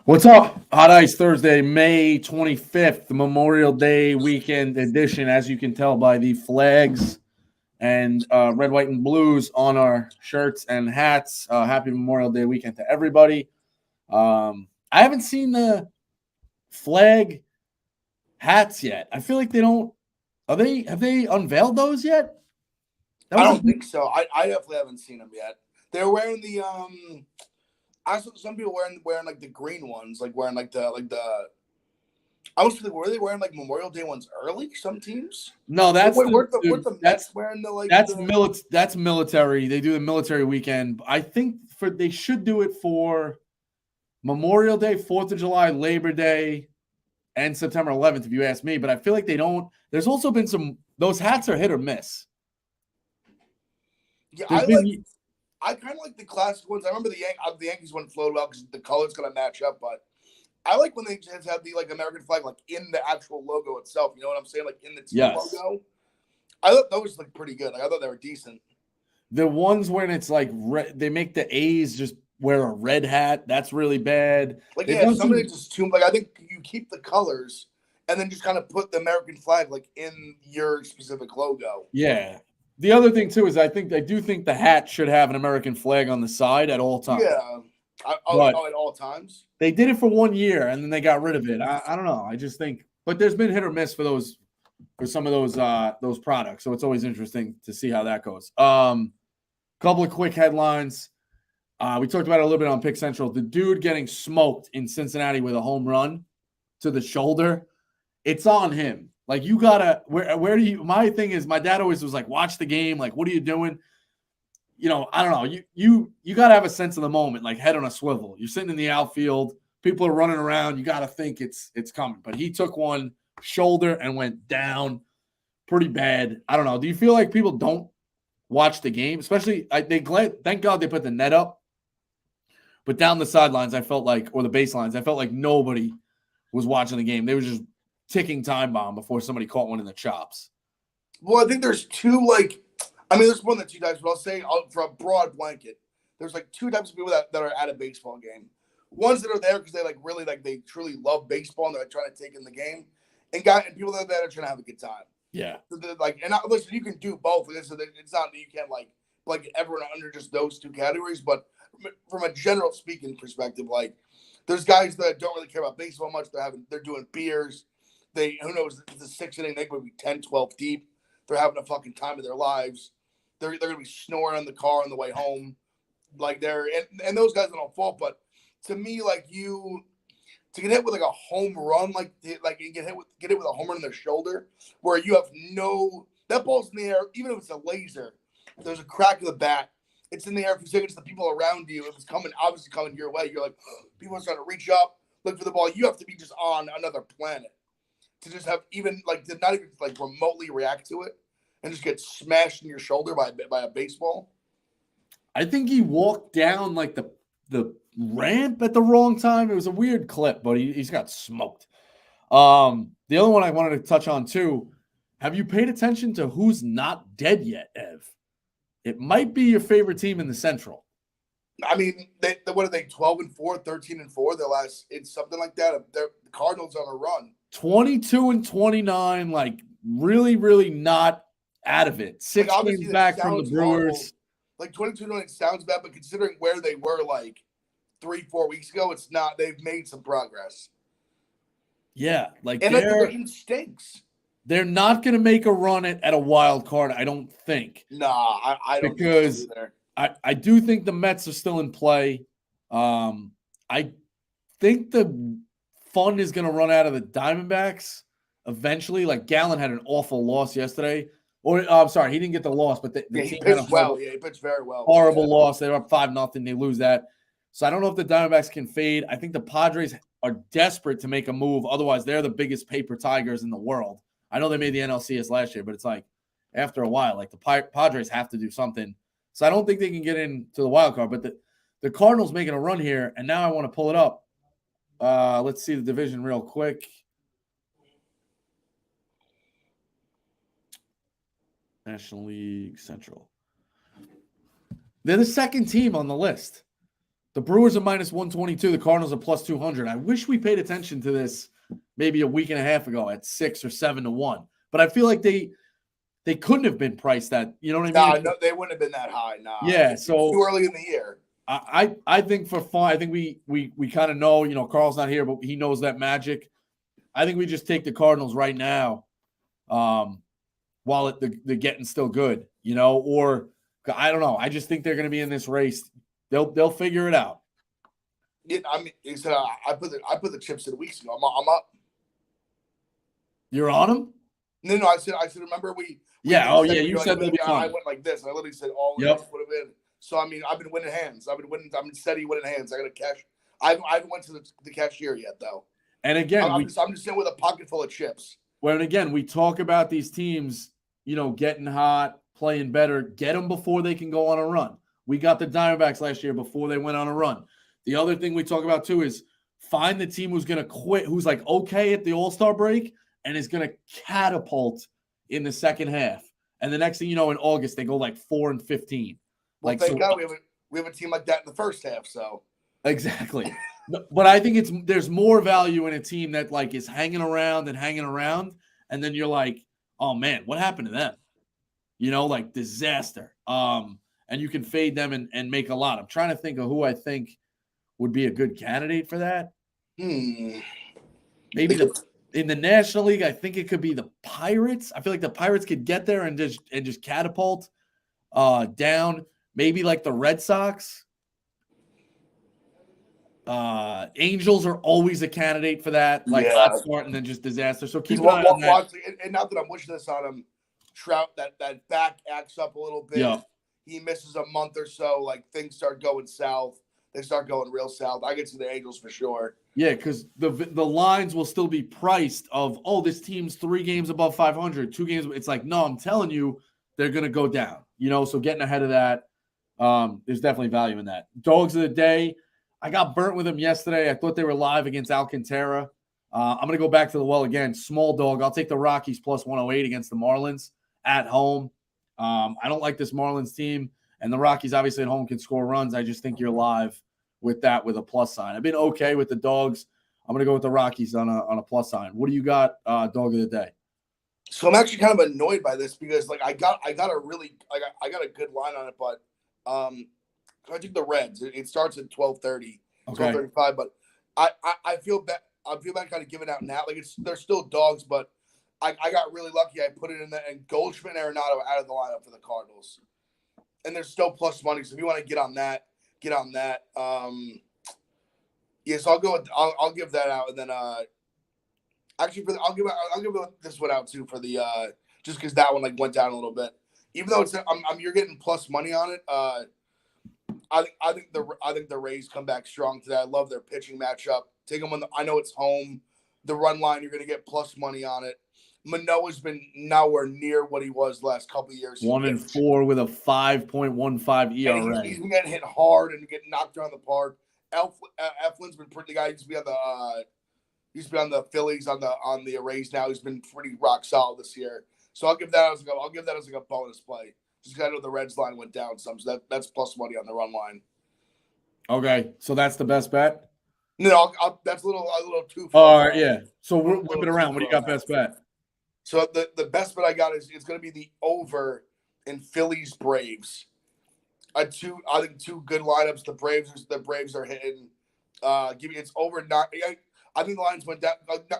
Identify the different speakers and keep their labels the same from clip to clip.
Speaker 1: What's up? Hot Ice Thursday, May 25th, the Memorial Day weekend edition, as you can tell by the flags and red, white, and blues on our shirts and hats. Happy Memorial Day weekend to everybody. I haven't seen the flag hats yet. I feel like they don't. Have they unveiled those yet? That
Speaker 2: I
Speaker 1: was
Speaker 2: don't think so. I definitely haven't seen them yet. They're wearing the I saw some people wearing like the green ones, like wearing like the. I was thinking, were they wearing like Memorial Day ones early? Some teams.
Speaker 1: no. That's
Speaker 2: Wait,
Speaker 1: the,
Speaker 2: weren't the
Speaker 1: that's
Speaker 2: Mets wearing the like
Speaker 1: that's
Speaker 2: the?
Speaker 1: that's military. They do the military weekend. I think they should do it for Memorial Day, 4th of July, Labor Day, and September 11th, if you ask me. But I feel like they don't. There's also been those hats are hit or miss.
Speaker 2: Yeah,
Speaker 1: There's been,
Speaker 2: I kind of like the classic ones. I remember the Yankees one flowed well because the colors gonna match up, but I like when they just have the like American flag like in the actual logo itself. You know what I'm saying? Like in the team
Speaker 1: yes.
Speaker 2: logo. I thought those looked pretty good. Like I thought they were decent.
Speaker 1: The ones when it's like they make the A's just wear a red hat. That's really bad.
Speaker 2: Like
Speaker 1: They've
Speaker 2: yeah,
Speaker 1: done
Speaker 2: somebody
Speaker 1: some,
Speaker 2: just too like I think you keep the colors and then just kind of put the American flag like in your specific logo.
Speaker 1: yeah. The other thing too is I do think the hat should have an American flag on the side at all times.
Speaker 2: Yeah.
Speaker 1: But
Speaker 2: At all times.
Speaker 1: they did it for 1 year and then they got rid of it. I don't know. I just think, but there's been hit or miss for some of those products. So it's always interesting to see how that goes. Couple of quick headlines. We talked about it a little bit on Pick Central. The dude getting smoked in Cincinnati with a home run to the shoulder. It's on him. Like you gotta. Where do you? My thing is, my dad always was like, watch the game. Like, what are you doing? I don't know. You gotta have a sense of the moment, like head on a swivel. You're sitting in the outfield. People are running around. You gotta think it's coming. But he took one shoulder and went down pretty bad. I don't know. Do you feel like people don't watch the game? Especially, thank God they put the net up. But down the sidelines, I felt like, or the baselines, I felt like nobody was watching the game. They were just ticking time bomb before somebody caught one in the chops.
Speaker 2: Well, I think there's two there's more than two types, but I'll say for a broad blanket, there's like two types of people that are at a baseball game. Ones that are there because they like really like they truly love baseball and they're like, trying to take in the game, and people that are there trying to have a good time.
Speaker 1: Yeah.
Speaker 2: So listen, you can do both. It's not that you can't like everyone under just those two categories, but from a general speaking perspective, like there's guys that don't really care about baseball much. They're doing beers. Who knows, the sixth inning, they could be 10, 12 deep. They're having a fucking time of their lives. They're gonna be snoring in the car on the way home. Like and those guys don't fault, but to me, like to get hit with like a home run, like you get hit with a home run in their shoulder, where you have that ball's in the air, even if it's a laser, there's a crack of the bat. It's in the air for seconds. The people around you, if it's obviously coming your way, you're like, people are trying to reach up, look for the ball. You have to be just on another planet to just have to not even like remotely react to it and just get smashed in your shoulder by a baseball.
Speaker 1: I think he walked down like the ramp at the wrong time. It was a weird clip, but he's got smoked. The other one I wanted to touch on too. Have you paid attention to who's not dead yet, Ev? It might be your favorite team in the Central.
Speaker 2: I mean, what are they? 12-4, 13-4. It's something like that. The Cardinals on a run.
Speaker 1: 22-29, like really, really not out of it. 6 games back from the Brewers.
Speaker 2: Like 22-9 sounds bad, but considering where they were like 3-4 weeks ago, it's not. They've made some progress.
Speaker 1: Yeah,
Speaker 2: and the division stinks.
Speaker 1: They're not going to make a run at a wild card, I don't think.
Speaker 2: Nah, I don't
Speaker 1: because
Speaker 2: think so
Speaker 1: I do think the Mets are still in play. I think the fun is going to run out of the Diamondbacks eventually. Like Gallen had an awful loss yesterday. Or I'm sorry, he didn't get the loss, but the team
Speaker 2: pitched
Speaker 1: had a
Speaker 2: well. Yeah, he pitched very well.
Speaker 1: Horrible loss. They were up 5-0. They lose that. So I don't know if the Diamondbacks can fade. I think the Padres are desperate to make a move. Otherwise, they're the biggest paper tigers in the world. I know they made the NLCS last year, but it's like after a while, like the Padres have to do something. So I don't think they can get into the wild card. But the Cardinals making a run here, and now I want to pull it up. Let's see the division real quick. National League Central. They're the second team on the list. The Brewers are minus 122. The Cardinals are plus 200. I wish we paid attention to this maybe a week and a half ago at 6 or 7 to 1. But I feel like they couldn't have been priced that. You know what I mean?
Speaker 2: No, they wouldn't have been that high. Nah.
Speaker 1: Yeah. So
Speaker 2: too early in the year.
Speaker 1: I think for fun, I think we kind of know. You know, Carl's not here, but he knows that magic. I think we just take the Cardinals right now, while the getting's still good. You know, or I don't know. I just think they're going to be in this race. They'll figure it out.
Speaker 2: Yeah, I mean, he said I put the chips in weeks ago. I'm up.
Speaker 1: You're on them?
Speaker 2: No. I said. Remember we
Speaker 1: yeah. Oh yeah.
Speaker 2: You
Speaker 1: You said they'll be fine.
Speaker 2: I went like this. And I literally said all
Speaker 1: yep.
Speaker 2: This would have been. So I mean, I've been winning hands. I've been steady winning hands. I got to cash. I haven't went to the cashier yet though. And again, I'm just sitting with a pocket full of chips.
Speaker 1: Well, and again, we talk about these teams, you know, getting hot, playing better. Get them before they can go on a run. We got the Diamondbacks last year before they went on a run. The other thing we talk about too is find the team who's going to quit, who's like okay at the All-Star break and is going to catapult in the second half. And the next thing you know, in August they go like 4-15.
Speaker 2: Well, thank God we have a team like that in the first half. So
Speaker 1: exactly. But I think there's more value in a team that like is hanging around, and then you're like, oh man, what happened to them? You know, like disaster. And you can fade them and make a lot. I'm trying to think of who I think would be a good candidate for that. Maybe in the National League, I think it could be the Pirates. I feel like the Pirates could get there and just catapult down. Maybe like the Red Sox. Angels are always a candidate for that. Like hot start and then just disaster. So keep an eye on that.
Speaker 2: And not that I'm wishing this on him. Trout, that back acts up a little bit.
Speaker 1: Yeah.
Speaker 2: He misses a month or so. Like things start going south. They start going real south. I get to the Angels for sure.
Speaker 1: Yeah, because the lines will still be priced of, oh, this team's 3 games above 500, 2 games. It's like, no, I'm telling you, they're going to go down. You know, so getting ahead of that, there's definitely value in that. Dogs of the day, I got burnt with them yesterday. I thought they were live against Alcantara. I'm going to go back to the well again. Small dog. I'll take the Rockies plus 108 against the Marlins at home. I don't like this Marlins team, and the Rockies obviously at home can score runs. I just think you're live with that with a plus sign. I've been okay with the dogs. I'm going to go with the Rockies on a plus sign. What do you got, dog of the day?
Speaker 2: So I'm actually kind of annoyed by this because like I got a good line on it, but I think the Reds. It starts at 12:30, 12:35, but I feel bad. I feel bad kind of giving out now. Like they're still dogs, but I got really lucky. I put it in there, and Goldschmidt and Arenado out of the lineup for the Cardinals, and they're still plus money. So if you want to get on that, get on that. So I'll go with I'll give that out, and then actually I'll give this one out too for the just because that one like went down a little bit. Even though it's you're getting plus money on it. I think the Rays come back strong today. I love their pitching matchup. Take them I know it's home. The run line, you're going to get plus money on it. Manoah's been nowhere near what he was the last couple of years.
Speaker 1: 1-4 with a 5.15 ERA.
Speaker 2: He's been getting hit hard and getting knocked around the park. Eflin's been pretty. The guy used to be on the Phillies on the Rays now. He's been pretty rock solid this year. So I'll give that as a bonus play. Just because I know the Reds line went down some, so that's plus money on the run line.
Speaker 1: Okay, so that's the best bet?
Speaker 2: No, that's a little too far.
Speaker 1: All right, yeah. So we're whipping around. What do you got best bet?
Speaker 2: So the best bet I got is it's going to be the over in Phillies Braves. I think two good lineups. The Braves are hitting. It's over 9. I think the lines went down.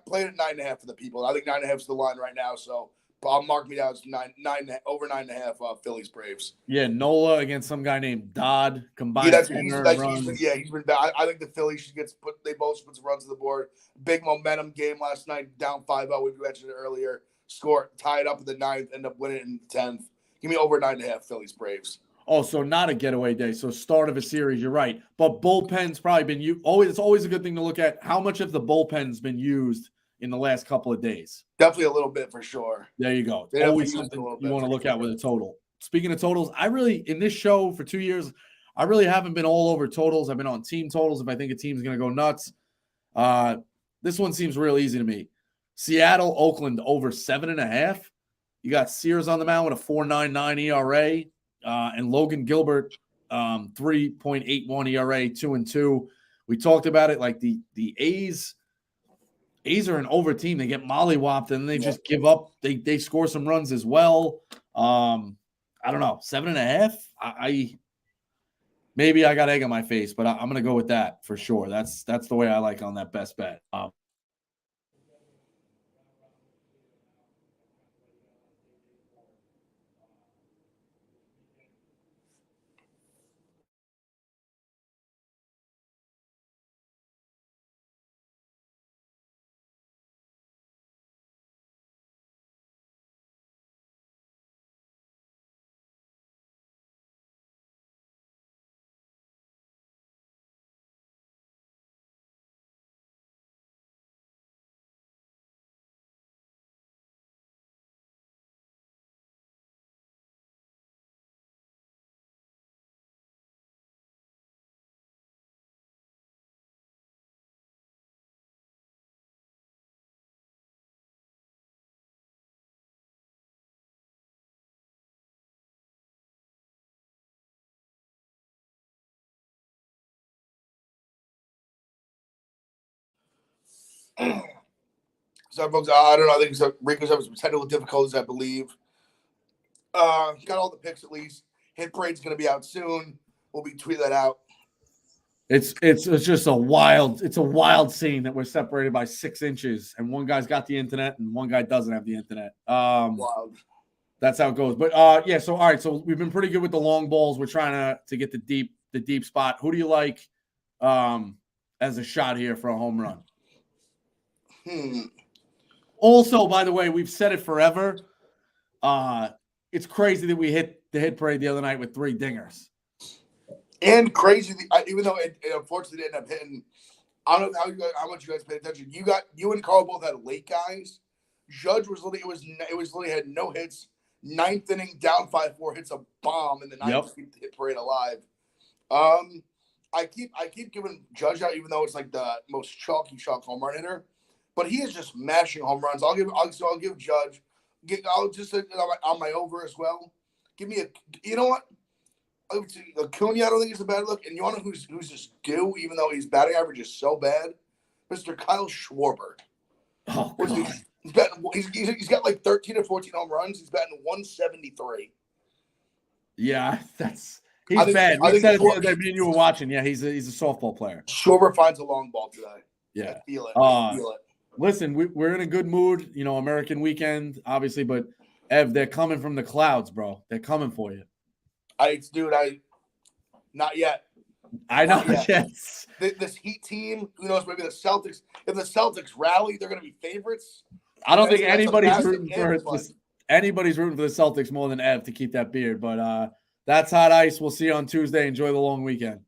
Speaker 2: Playing at 9.5 for the people. I think 9.5 is the line right now. So I'll mark me down as over 9.5 Phillies Braves.
Speaker 1: Yeah, Nola against some guy named Dodd combined.
Speaker 2: Yeah, he's been bad. I think the Phillies they both put some runs on the board. Big momentum game last night, down 5-0. We mentioned it earlier. Score tied up in the 9th, end up winning in the 10th. Give me over 9.5 Phillies Braves.
Speaker 1: Oh, so not a getaway day. So start of a series, you're right. But bullpen's probably been used. It's always a good thing to look at how much of the bullpen's been used in the last couple of days.
Speaker 2: Definitely a little bit for sure.
Speaker 1: There you go. Always something you want to look at with a total. Speaking of totals, in this show for 2 years, I really haven't been all over totals. I've been on team totals if I think a team's going to go nuts. This one seems real easy to me. Seattle, Oakland over 7.5. You got Sears on the mound with a 4.99 ERA. And Logan Gilbert 3.81 ERA, 2-2. We talked about it. Like the A's are an over team. They get mollywopped and they just give up. They score some runs as well. I don't know, 7.5. Maybe I got egg on my face, but I'm gonna go with that for sure. That's the way I like on that best bet.
Speaker 2: So, folks, I don't know. I think so. Rico's having some technical difficulties, I believe. Got all the picks at least. Hit parade's going to be out soon. We'll be tweeting that out.
Speaker 1: It's just a wild scene that we're separated by 6 inches, and one guy's got the internet and one guy doesn't have the internet.
Speaker 2: Wild.
Speaker 1: That's how it goes. But yeah. So all right. So we've been pretty good with the long balls. We're trying to get the deep spot. Who do you like as a shot here for a home run? Also, by the way, we've said it forever. It's crazy that we hit the hit parade the other night with 3 dingers. And
Speaker 2: crazy, even though it unfortunately didn't end up hitting. I don't know how much you guys paid attention. You and Carl both had late guys. Judge was literally had no hits. 9th inning, down 5-4, hits a bomb in the 9th to keep the hit parade alive. I keep giving Judge out, even though it's like the most chalk home run hitter. But he is just mashing home runs. I'll give Judge. I'll just on my over as well. Give me you know what? Acuna, I don't think it's a bad look. And you want to know who's just due, even though his batting average is so bad? Mr. Kyle Schwarber.
Speaker 1: Oh,
Speaker 2: he's got like 13 or 14 home runs. He's batting 173.
Speaker 1: Yeah, he's bad. We said it the other day. Me and you were watching. Yeah, he's a softball player.
Speaker 2: Schwarber finds a long ball today.
Speaker 1: Yeah,
Speaker 2: I feel it.
Speaker 1: Listen, we're in a good mood. You know, American weekend, obviously, but Ev, they're coming from the clouds, bro. They're coming for you.
Speaker 2: Not yet.
Speaker 1: I know. Yes.
Speaker 2: This Heat team, who knows? Maybe the Celtics. If the Celtics rally, they're going to be favorites.
Speaker 1: I don't think anybody's rooting for the Celtics more than Ev to keep that beard. But that's hot ice. We'll see you on Tuesday. Enjoy the long weekend.